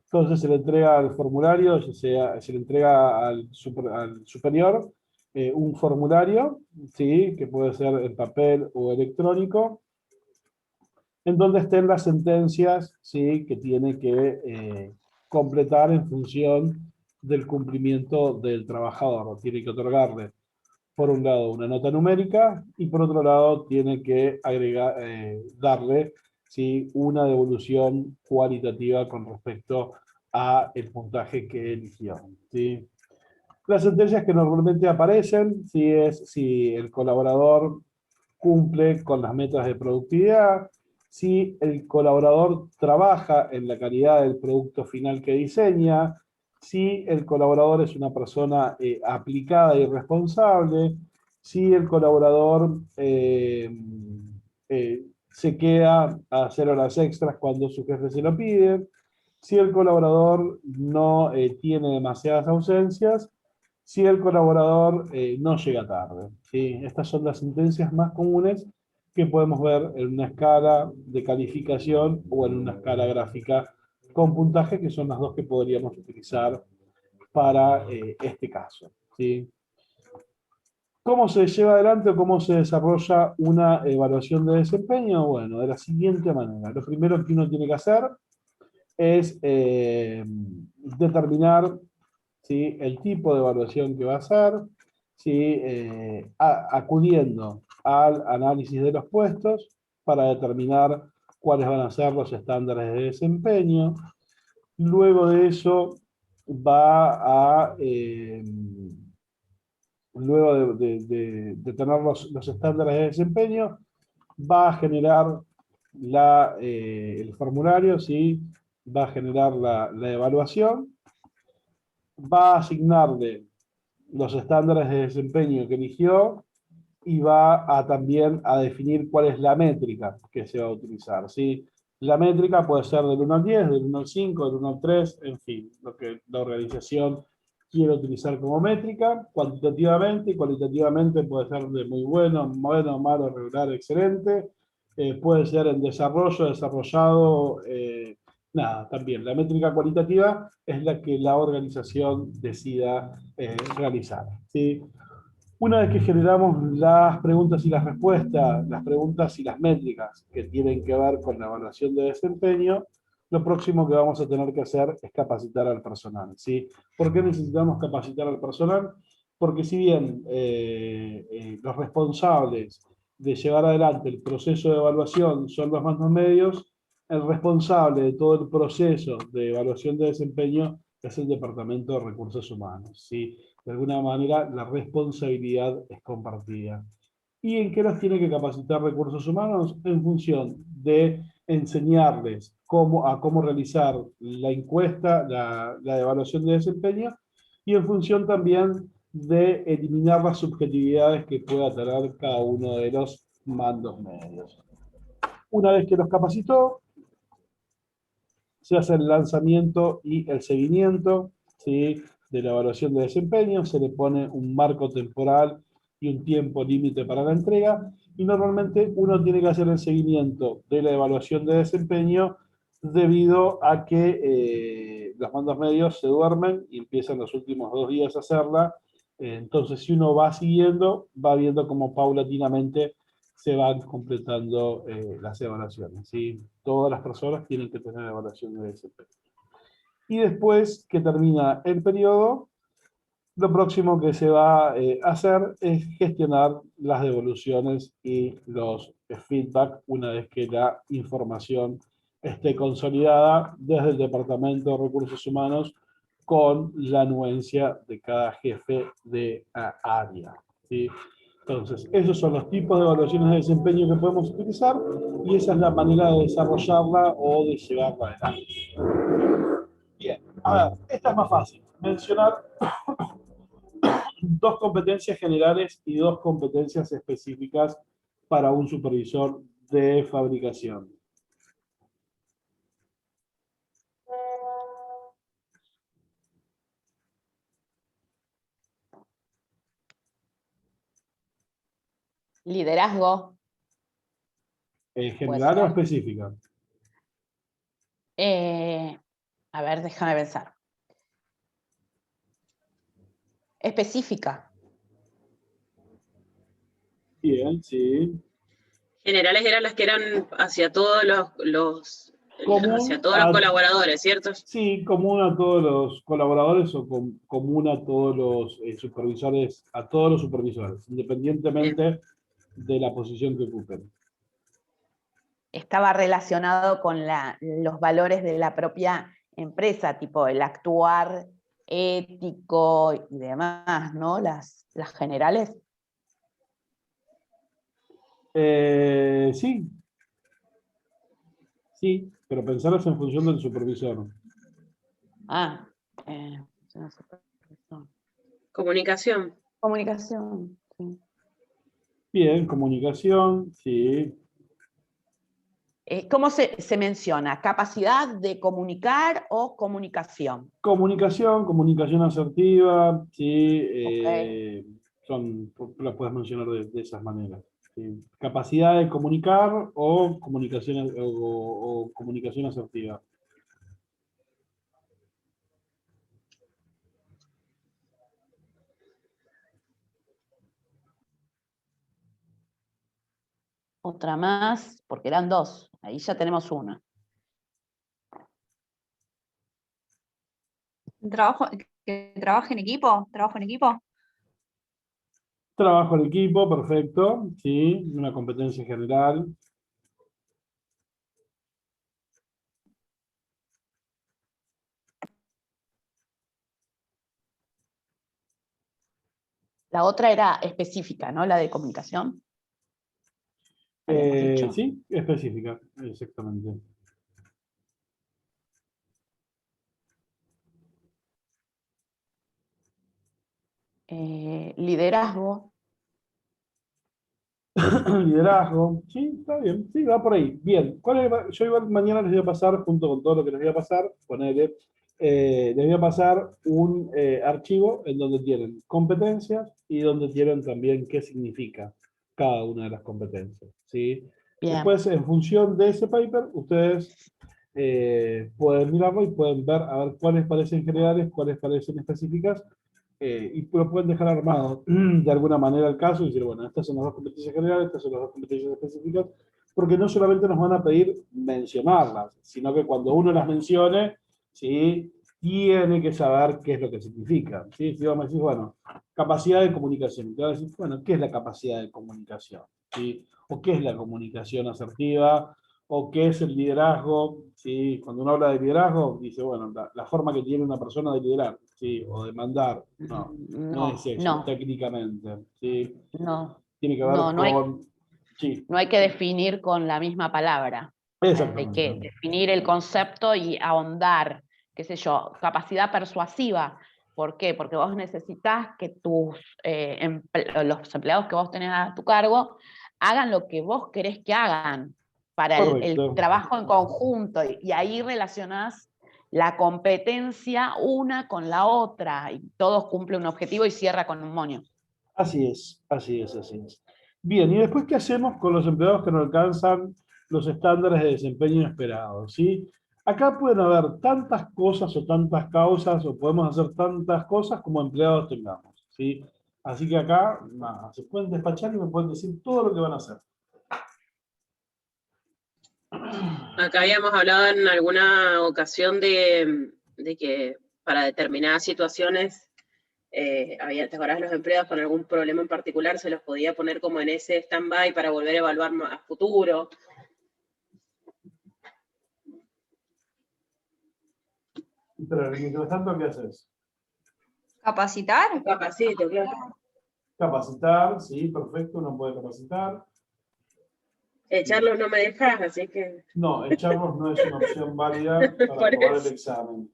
Speaker 3: Entonces se le entrega el formulario, se le entrega al superior un formulario, ¿sí? Que puede ser en papel o electrónico, en donde estén las sentencias, ¿sí? Que tiene que completar en función del cumplimiento del trabajador. Tiene que otorgarle, por un lado, una nota numérica, y por otro lado tiene que darle, ¿sí? Una devolución cualitativa con respecto a el puntaje que eligió. ¿Sí? Las sentencias que normalmente aparecen, ¿sí? Es si el colaborador cumple con las metas de productividad, si el colaborador trabaja en la calidad del producto final que diseña, si el colaborador es una persona aplicada y responsable, si el colaborador se queda a hacer horas extras cuando su jefe se lo pide, si el colaborador no tiene demasiadas ausencias, si el colaborador no llega tarde. ¿Sí? Estas son las sentencias más comunes que podemos ver en una escala de calificación o en una escala gráfica con puntaje, que son las dos que podríamos utilizar para este caso. ¿Sí? ¿Cómo se lleva adelante o cómo se desarrolla una evaluación de desempeño? Bueno, de la siguiente manera. Lo primero que uno tiene que hacer es determinar, ¿sí? El tipo de evaluación que va a hacer, ¿sí? Acudiendo al análisis de los puestos para determinar cuáles van a ser los estándares de desempeño. Luego de eso va a, luego de tener los estándares de desempeño, va a generar el formulario, ¿sí? Va a generar la evaluación, va a asignarle los estándares de desempeño que eligió, y va a también a definir cuál es la métrica que se va a utilizar. ¿Sí? La métrica puede ser del 1 al 10, del 1 al 5, del 1 al 3, en fin, lo que la organización quiere utilizar como métrica, cuantitativamente y cualitativamente puede ser de muy bueno, malo, regular, excelente, puede ser en desarrollo, desarrollado, nada, también. La métrica cualitativa es la que la organización decida realizar. ¿Sí? Una vez que generamos las preguntas y las respuestas, las preguntas y las métricas que tienen que ver con la evaluación de desempeño, lo próximo que vamos a tener que hacer es capacitar al personal. ¿Sí? ¿Por qué necesitamos capacitar al personal? Porque si bien los responsables de llevar adelante el proceso de evaluación son los mandos medios, el responsable de todo el proceso de evaluación de desempeño es el Departamento de Recursos Humanos. ¿Sí? De alguna manera, la responsabilidad es compartida. ¿Y en qué los tiene que capacitar Recursos Humanos? En función de enseñarles cómo realizar la encuesta, la evaluación de desempeño, y en función también de eliminar las subjetividades que pueda tener cada uno de los mandos medios. Una vez que los capacitó, se hace el lanzamiento y el seguimiento, ¿sí?, de la evaluación de desempeño, se le pone un marco temporal y un tiempo límite para la entrega, y normalmente uno tiene que hacer el seguimiento de la evaluación de desempeño debido a que los mandos medios se duermen y empiezan los últimos 2 días a hacerla. Entonces, si uno va siguiendo, va viendo cómo paulatinamente se van completando las evaluaciones, ¿sí? Todas las personas tienen que tener evaluación de desempeño. Y después que termina el periodo, lo próximo que se va a hacer es gestionar las devoluciones y los feedback una vez que la información esté consolidada desde el Departamento de Recursos Humanos con la anuencia de cada jefe de área, ¿sí? Entonces, esos son los tipos de evaluaciones de desempeño que podemos utilizar y esa es la manera de desarrollarla o de llevarla adelante. Bien, a ver, esta es más fácil. Mencionar 2 competencias generales y 2 competencias específicas para un supervisor de fabricación.
Speaker 1: Liderazgo.
Speaker 3: ¿General o
Speaker 1: ser.
Speaker 3: específica?
Speaker 1: A ver, déjame pensar. Específica.
Speaker 3: Bien, sí.
Speaker 4: Generales eran las que eran hacia todos hacia todos los colaboradores, ¿cierto?
Speaker 3: Sí, común a todos los colaboradores o común a todos los supervisores, a todos los supervisores, independientemente de la posición que ocupen.
Speaker 1: Estaba relacionado con los valores de la propia empresa, tipo el actuar ético y demás, ¿no? Las generales.
Speaker 3: Sí. Sí, pero pensarlas en función del supervisor.
Speaker 4: Comunicación.
Speaker 1: Comunicación, sí.
Speaker 3: Bien, comunicación, sí.
Speaker 1: ¿Cómo se menciona? ¿Capacidad de comunicar o comunicación?
Speaker 3: Comunicación asertiva, sí.
Speaker 1: Okay.
Speaker 3: Las puedes mencionar de esas maneras. Sí. Capacidad de comunicar o comunicación asertiva.
Speaker 1: Otra más, porque eran 2. Ahí ya tenemos una.
Speaker 5: Que trabaje en equipo, trabajo en equipo.
Speaker 3: Trabajo en equipo, perfecto, sí, una competencia general.
Speaker 1: La otra era específica, ¿no? La de comunicación.
Speaker 3: Sí, específica, exactamente.
Speaker 1: Liderazgo.
Speaker 3: Liderazgo, sí, está bien, sí, va por ahí. Bien, yo mañana les voy a pasar, junto con todo lo que les voy a pasar, les voy a pasar un archivo en donde tienen competencias y donde tienen también qué significa cada una de las competencias, ¿sí?
Speaker 1: Bien.
Speaker 3: Después, en función de ese paper, ustedes pueden mirarlo y pueden ver a ver cuáles parecen generales, cuáles parecen específicas, y lo pueden dejar armado de alguna manera el caso y decir, bueno, estas son las 2 competencias generales, estas son las 2 competencias específicas, porque no solamente nos van a pedir mencionarlas, sino que cuando uno las mencione, ¿sí?, tiene que saber qué es lo que significa, ¿sí? Si vos me decís, bueno, capacidad de comunicación, te van a decir, bueno, ¿qué es la capacidad de comunicación? ¿Sí? ¿O qué es la comunicación asertiva? ¿O qué es el liderazgo? ¿Sí? Cuando uno habla de liderazgo, dice, bueno, la forma que tiene una persona de liderar, ¿sí?, o de mandar. No es eso, técnicamente, ¿sí?
Speaker 1: No.
Speaker 3: Tiene que ver con... Sí.
Speaker 1: No hay que definir con la misma palabra. Hay que definir el concepto y ahondar, qué sé yo, capacidad persuasiva. ¿Por qué? Porque vos necesitás que los empleados que vos tenés a tu cargo hagan lo que vos querés que hagan para el trabajo en conjunto, y ahí relacionás la competencia una con la otra, y todos cumplen un objetivo y cierra con un moño.
Speaker 3: Así es, así es, así es. Bien, ¿y después qué hacemos con los empleados que no alcanzan los estándares de desempeño esperados? ¿Sí? Acá pueden haber tantas cosas o tantas causas, o podemos hacer tantas cosas como empleados tengamos, ¿sí? Así que acá, nada, se pueden despachar y me pueden decir todo lo que van a hacer.
Speaker 4: Acá habíamos hablado en alguna ocasión de que para determinadas situaciones, ¿te acordás? Los empleados con algún problema en particular se los podía poner como en ese stand-by para volver a evaluar a futuro.
Speaker 3: Pero mientras tanto, ¿qué haces?
Speaker 5: ¿Capacitar?
Speaker 4: Capacito, claro.
Speaker 3: Capacitar, sí, perfecto, uno puede capacitar.
Speaker 4: Echarlos no me dejas, así que...
Speaker 3: No, echarlos no es una opción válida para aprobar el examen.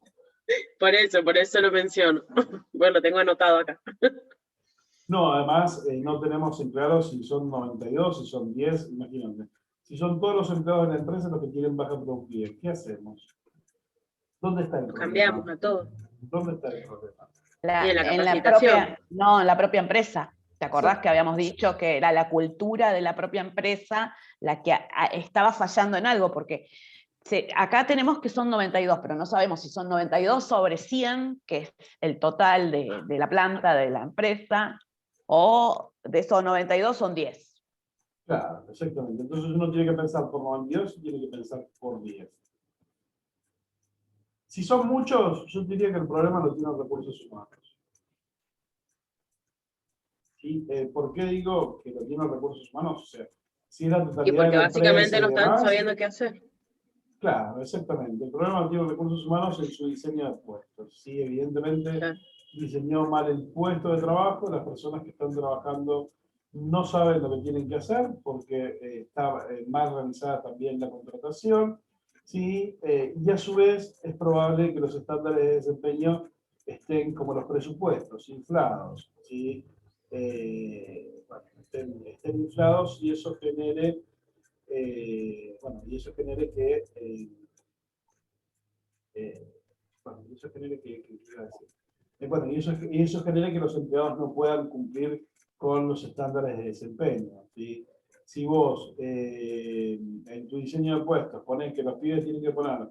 Speaker 4: Por eso lo menciono. Bueno, lo tengo anotado acá.
Speaker 3: No, además no tenemos empleados si son 92, si son 10, imagínate. Si son todos los empleados de la empresa los que tienen baja productividad, ¿qué hacemos? ¿Dónde está el problema?
Speaker 4: Cambiamos a todos.
Speaker 3: ¿Dónde está el problema?
Speaker 1: En la propia empresa. ¿Te acordás que habíamos dicho que era la cultura de la propia empresa la que estaba fallando en algo? Porque acá tenemos que son 92, pero no sabemos si son 92 sobre 100, que es el total de la planta, de la empresa, o de esos 92 son 10.
Speaker 3: Claro, exactamente. Entonces uno tiene que pensar por 92 y tiene que pensar por 10. Si son muchos, yo diría que el problema lo tienen recursos humanos. ¿Sí? ¿Por qué digo que lo tienen recursos humanos? O sea, si es la totalidad
Speaker 4: Y porque
Speaker 3: de la
Speaker 4: básicamente no
Speaker 3: empresa
Speaker 4: están sabiendo qué hacer.
Speaker 3: Claro, exactamente. El problema lo tienen recursos humanos en su diseño de puestos. Sí, evidentemente diseñó mal el puesto de trabajo, las personas que están trabajando no saben lo que tienen que hacer porque está mal realizada también la contratación. ¿Sí? Y a su vez es probable que los estándares de desempeño estén como los presupuestos, inflados. ¿Sí? Bueno, estén inflados y eso genere que eso genera que los empleados no puedan cumplir con los estándares de desempeño. ¿Sí? Si vos en tu diseño de puestos ponés que los pibes tienen que poner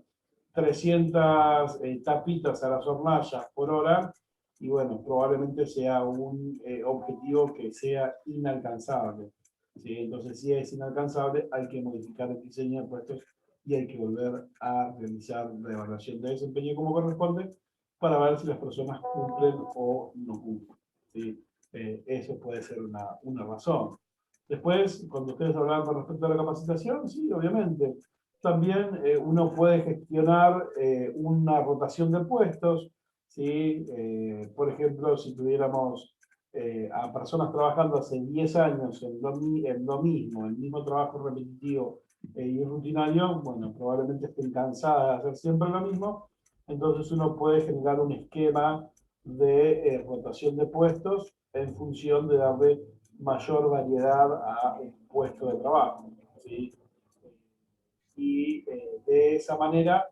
Speaker 3: 300 tapitas a las hornallas por hora, y bueno, probablemente sea un objetivo que sea inalcanzable. ¿Sí? Entonces, si es inalcanzable, hay que modificar el diseño de puestos y hay que volver a realizar la evaluación de desempeño como corresponde para ver si las personas cumplen o no cumplen. ¿Sí? Eso puede ser una razón. Después, cuando ustedes hablaban con respecto a la capacitación, sí, obviamente. También uno puede gestionar una rotación de puestos. ¿Sí? Por ejemplo, si tuviéramos a personas trabajando hace 10 años en lo mismo, el mismo trabajo repetitivo y rutinario, bueno, probablemente estén cansadas de hacer siempre lo mismo, entonces uno puede generar un esquema de rotación de puestos en función de darle mayor variedad a un puesto de trabajo. ¿Sí? Y de esa manera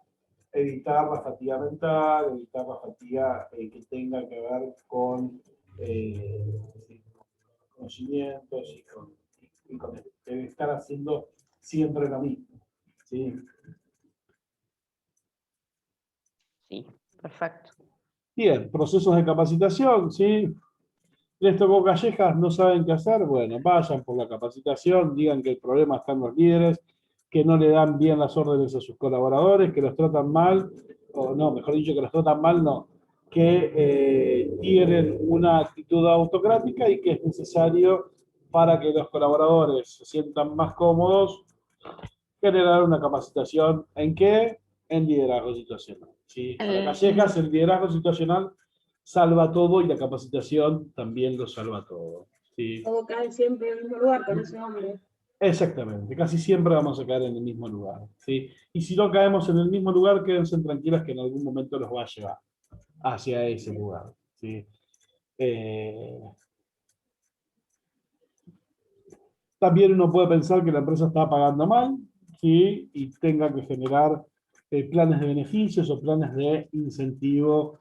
Speaker 3: evitar la fatiga mental, evitar la fatiga que tenga que ver con conocimientos y con estar haciendo siempre lo mismo. ¿Sí?
Speaker 1: Sí, perfecto.
Speaker 3: Bien, procesos de capacitación, ¿sí? Les tocó callejas, no saben qué hacer, bueno, vayan por la capacitación, digan que el problema está en los líderes, que no le dan bien las órdenes a sus colaboradores, que los tratan mal, o no, mejor dicho, que los tratan mal, no, que tienen una actitud autocrática y que es necesario para que los colaboradores se sientan más cómodos, generar una capacitación ¿en qué? En liderazgo situacional. ¿Sí? Para Callejas, el liderazgo situacional salva todo y la capacitación también lo salva todo. ¿Sí?
Speaker 4: Todo cae siempre en el mismo lugar con ese hombre.
Speaker 3: Exactamente, casi siempre vamos a caer en el mismo lugar. ¿Sí? Y si no caemos en el mismo lugar, quédense tranquilas que en algún momento los va a llevar hacia ese lugar. ¿sí? También uno puede pensar que la empresa está pagando mal, ¿sí? Y tenga que generar planes de beneficios o planes de incentivo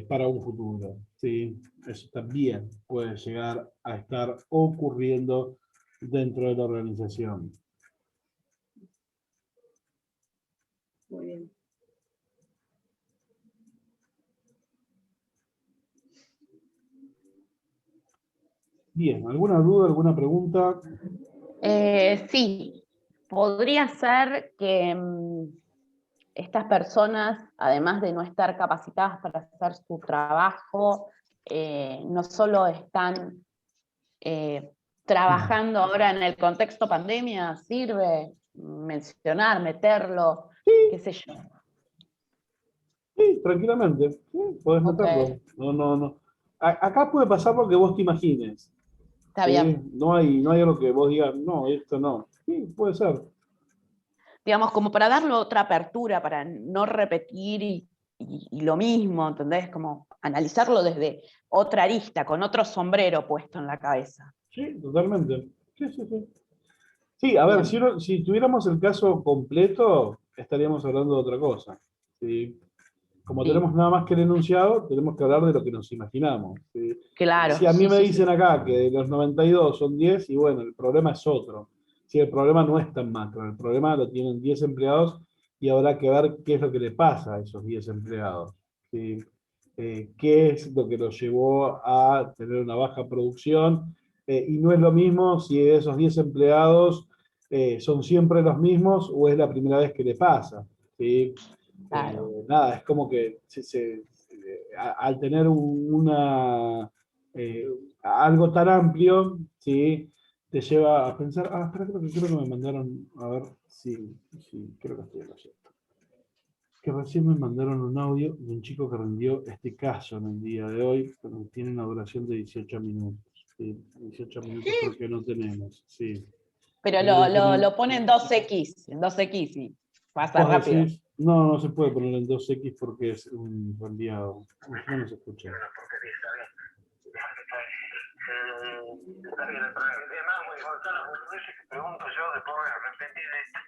Speaker 3: para un futuro, ¿sí? Eso también puede llegar a estar ocurriendo dentro de la organización.
Speaker 4: Muy bien.
Speaker 3: Bien, ¿alguna duda, alguna pregunta?
Speaker 1: Sí, podría ser que estas personas, además de no estar capacitadas para hacer su trabajo, no solo están trabajando ahora en el contexto pandemia, sirve mencionar, meterlo, qué sé yo.
Speaker 3: Sí, tranquilamente, sí, podés
Speaker 1: Ok,
Speaker 3: meterlo. No. Acá puede pasar lo que vos te imagines.
Speaker 1: está
Speaker 3: ¿Sí?
Speaker 1: bien.
Speaker 3: No hay algo que vos digas, no, esto no. Sí, puede ser.
Speaker 1: Digamos, como para darle otra apertura, para no repetir y lo mismo, ¿entendés? Como analizarlo desde otra arista, con otro sombrero puesto en la cabeza.
Speaker 3: Sí, totalmente. Sí. Sí, a ver,
Speaker 1: Bien.
Speaker 3: si tuviéramos el caso completo, estaríamos hablando de otra cosa. ¿Sí? Como
Speaker 1: Sí,
Speaker 3: tenemos nada más que el enunciado, tenemos que hablar de lo que nos imaginamos. ¿Sí?
Speaker 1: claro,
Speaker 3: Si a mí
Speaker 1: sí,
Speaker 3: me
Speaker 1: sí,
Speaker 3: dicen
Speaker 1: sí.
Speaker 3: acá que de los 92 son 10, y bueno, el problema es otro. Si el problema no es tan macro, el problema lo tienen 10 empleados y habrá que ver qué es lo que le pasa a esos 10 empleados. ¿Sí? Qué es lo que los llevó a tener una baja producción. Y no es lo mismo si de esos 10 empleados son siempre los mismos o es la primera vez que le pasa. ¿Sí?
Speaker 1: Claro.
Speaker 3: Nada, es como que al tener algo tan amplio, ¿sí? Te lleva a pensar, espera, creo que me mandaron, a ver, sí, creo que estoy leyendo. Que recién me mandaron un audio de un chico que rindió este caso en el día de hoy, pero tiene una duración de 18 minutos. ¿Sí? 18 minutos porque no tenemos, sí.
Speaker 1: Pero lo pone en 2X y pasa
Speaker 3: Vos
Speaker 1: rápido.
Speaker 3: decís, no se puede poner en 2X porque es un reenviado. No se escucha.
Speaker 6: Pregunto yo, después me arrepentí de esto.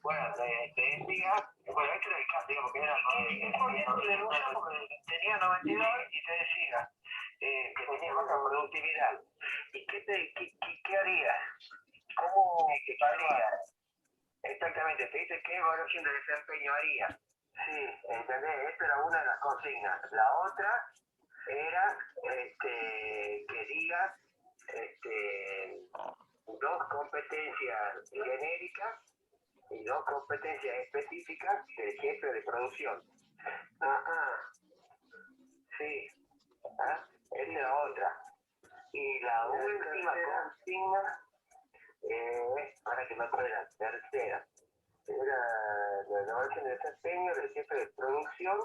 Speaker 6: Bueno, te decía, bueno, este era el caso, digamos, que era tenía 92 y te decía que tenía baja productividad. ¿Y qué harías? ¿Cómo harías? Exactamente, te dice qué evaluación de desempeño haría. Sí, ¿entendés? Esta era una de las consignas. La otra era que digas dos competencias genéricas y dos competencias específicas del jefe de producción. Sí. Esa es la otra. Y la última consigna, para que me acuerde la tercera, era la evaluación de desempeño del jefe de producción.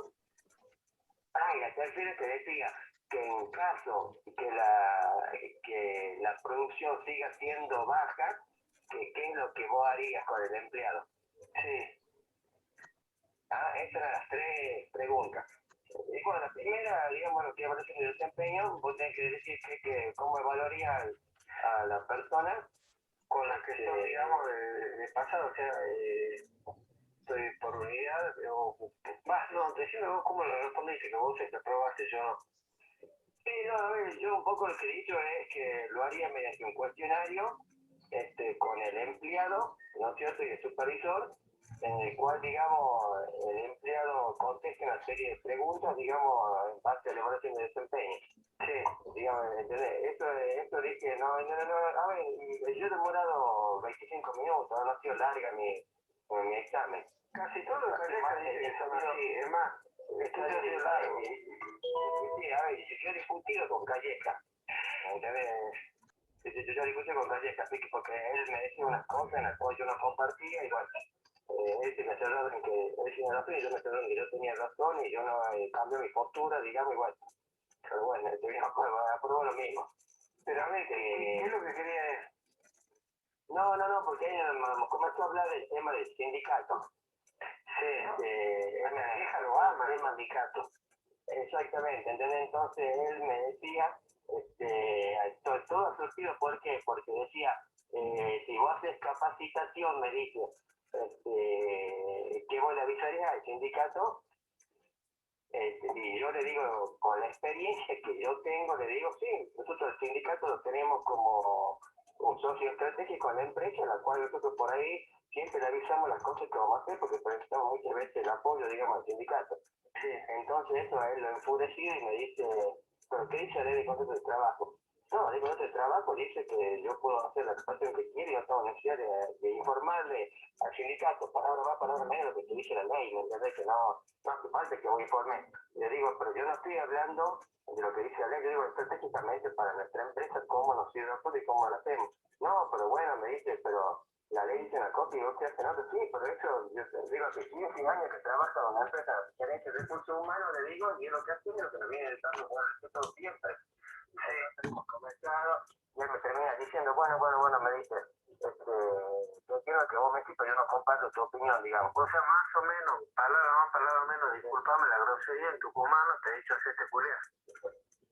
Speaker 6: Y la tercera te decía que en caso que la producción siga siendo baja, ¿qué es lo que vos harías con el empleado? Sí. Esas eran las tres preguntas. Y bueno, la primera, digamos, lo que aparece en el desempeño, vos tenés que decir cómo evaluarías a la persona con la que son, digamos, de pasado, o sea, por unidad, no, decime vos cómo lo respondiste, que vos te probaste, yo no. Sí, no, a ver, yo un poco lo que he dicho es que lo haría mediante un cuestionario con el empleado, ¿no es cierto?, y el supervisor, en el cual, digamos, el empleado conteste una serie de preguntas, digamos, en base a la evaluación de desempeño. Sí, digamos, ¿entendés? Esto dije, no, a ver, yo he demorado 25 minutos, no ha sido larga mi examen. Casi todos los colegas dicen que son así, es más, esto ha sido largo. Sí, a ver, yo he discutido con Calleja, ¿entendés? Yo discutí con Calleja, así que porque él me decía unas cosas en las cuales yo no compartía, y bueno, él se me cerró en que él tenía razón y yo me cerró en que yo tenía razón y yo no cambié mi postura, digamos, igual. Pero bueno, aprobó lo mismo. Pero a ver, ¿qué es lo que quería decir? No, porque ella comenzó a hablar del tema del sindicato. Sí, la vieja lo ama, el sindicato. Exactamente, ¿entendés? Entonces él me decía, todo surgido, ¿por qué? Porque decía, si vos haces capacitación, me dice, que vos le avisarías al sindicato, y yo le digo, con la experiencia que yo tengo, le digo, sí, nosotros el sindicato lo tenemos como un socio estratégico en la empresa, en la cual nosotros por ahí siempre le avisamos las cosas que vamos a hacer, porque necesitamos muchas veces el apoyo, digamos, al sindicato. Sí, entonces eso a él lo enfurecido y me dice, ¿pero qué dice la ley de contrato de trabajo? No, la ley de contrato de trabajo dice que yo puedo hacer la ocupación que quiero y no tengo necesidad de informarle al sindicato, palabra más, palabra menos, lo que te dice la ley, ¿me entendés? Que no hace falta que vos informes. Le digo, pero yo no estoy hablando de lo que dice la ley, yo digo estratégicamente para nuestra empresa, cómo nos sirve a nosotros y cómo lo hacemos. No, pero bueno, me dice, pero la ley dice una cosa y vos te hacen otra, sí, pero eso, yo te digo que 15 años que trabaja en una empresa de gerencia de recursos humanos, le digo, y es lo que hace, y lo que nos viene dando con respeto siempre. Hemos conversado, y él me termina diciendo, bueno, me dice, yo quiero que vos me digas, pero yo no comparto tu opinión, digamos. O sea, más o menos, palabra más, palabra menos, disculpame la grosería en tucumano, te he dicho hacerte culiar.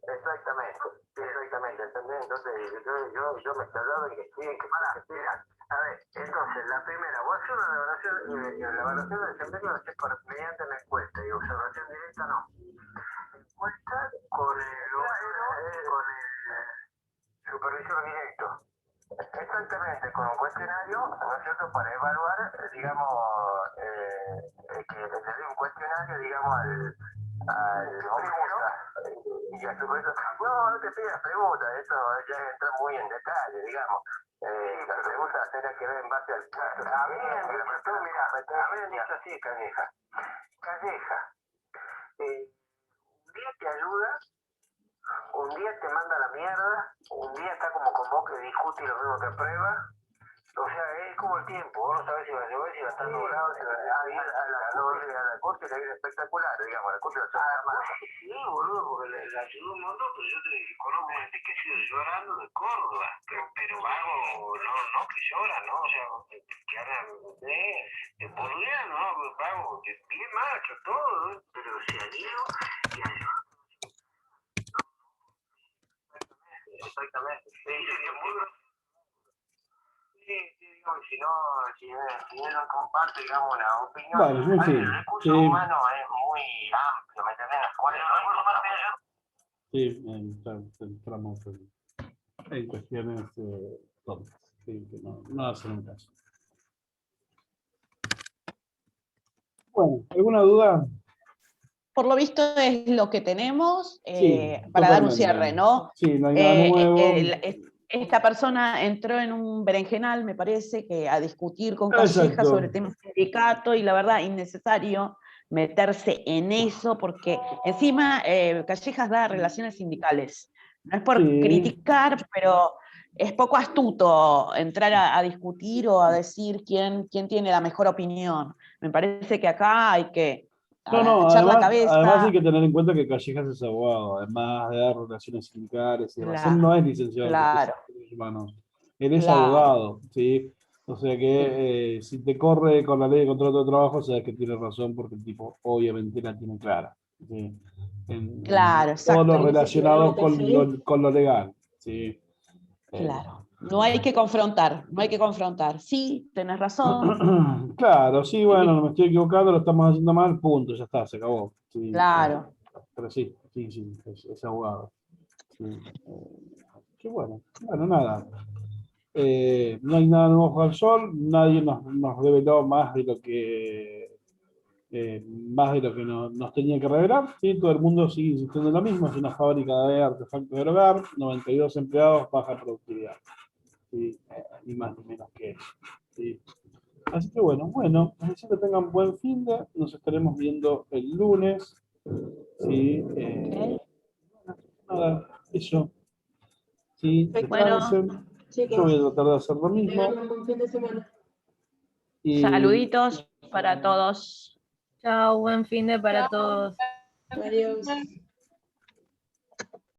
Speaker 6: Exactamente, sí, exactamente, ¿entendés? Entonces yo me estoy hablando y que sí, que para, a ver, entonces, la primera, vos haces una evaluación, la evaluación de desempeño la haces mediante una encuesta, y observación directa no. Encuesta con el supervisor directo. Exactamente, con un cuestionario, ¿no es cierto?, para evaluar, digamos, que le dé un cuestionario, digamos, al obrero, y al supervisor. No te pidas preguntas, eso ya entra muy en detalle, digamos. Las preguntas tendrán que ver en base al caso. A mí me han dicho así, Calleja. Calleja, un día te ayuda, un día te manda a la mierda, un día está como con vos que discute y lo mismo que aprueba. O sea, es como el tiempo, vos no sabés si va a llover, si va a estar nublado, si va a ir a la corte, le viene espectacular, digamos, la corte la sí, boludo, porque le ayudó un montón, pero yo te conozco gente que ha sido llorando de Córdoba, pero vago, no que llora, ¿no? O sea, que hablan de boludean, ¿no? Vago, bien macho, todo, pero se han ido y han llorado. Exactamente, sí, digamos, si él no comparte, digamos, una opinión,
Speaker 3: Bueno, en fin,
Speaker 6: el recurso
Speaker 3: sí,
Speaker 6: humano es muy amplio, ¿me entendés? ¿Cuál es el recurso humano?
Speaker 3: sí, entramos en cuestiones tontas, sí, que no hacen caso. Bueno, ¿alguna duda?
Speaker 1: Por lo visto es lo que tenemos
Speaker 3: Sí,
Speaker 1: para dar un
Speaker 3: totalmente.
Speaker 1: cierre, ¿no?
Speaker 3: Sí, no hay nada nuevo.
Speaker 1: Esta persona entró en un berenjenal, me parece, que a discutir con Calleja
Speaker 3: Exacto.
Speaker 1: sobre temas de sindicato, y la verdad, innecesario meterse en eso, porque encima Callejas da relaciones sindicales. No es por
Speaker 3: Sí.
Speaker 1: criticar, pero es poco astuto entrar a discutir o a decir quién tiene la mejor opinión. Me parece que acá hay que echar la cabeza.
Speaker 3: Además hay que tener en cuenta que Callejas es abogado, además de dar relaciones sindicales y demás.
Speaker 1: Claro,
Speaker 3: Él no es licenciado
Speaker 1: claro,
Speaker 3: en derechos humanos. Él es
Speaker 1: claro.
Speaker 3: abogado, ¿sí? O sea que si te corre con la ley de contrato de trabajo, sabes que tiene razón porque el tipo obviamente la tiene clara. ¿Sí?
Speaker 1: Claro, exacto.
Speaker 3: Todo lo relacionado con lo legal, ¿sí?
Speaker 1: Claro. No hay que confrontar, no hay que confrontar. Sí, tenés razón.
Speaker 3: Claro, sí, bueno, no me estoy equivocando, lo estamos haciendo mal, punto, ya está, se acabó. Sí,
Speaker 1: Claro.
Speaker 3: pero sí, es abogado. Sí, qué bueno, nada. No hay nada nuevo bajo el sol, nadie nos reveló más de lo que nos tenía que revelar. ¿Sí? Todo el mundo sigue insistiendo en lo mismo, es una fábrica de artefactos del hogar, 92 empleados, baja productividad. ¿Sí? Ni más ni menos que eso. ¿Sí? Así que bueno, así que tengan buen fin de, nos estaremos viendo el lunes. ¿Sí? Nada, eso. ¿Sí?
Speaker 1: Bueno,
Speaker 3: Descansen. Yo voy a tratar de hacer lo mismo. Y
Speaker 1: saluditos para todos.
Speaker 2: Chao, buen fin de para todos.
Speaker 7: Adiós.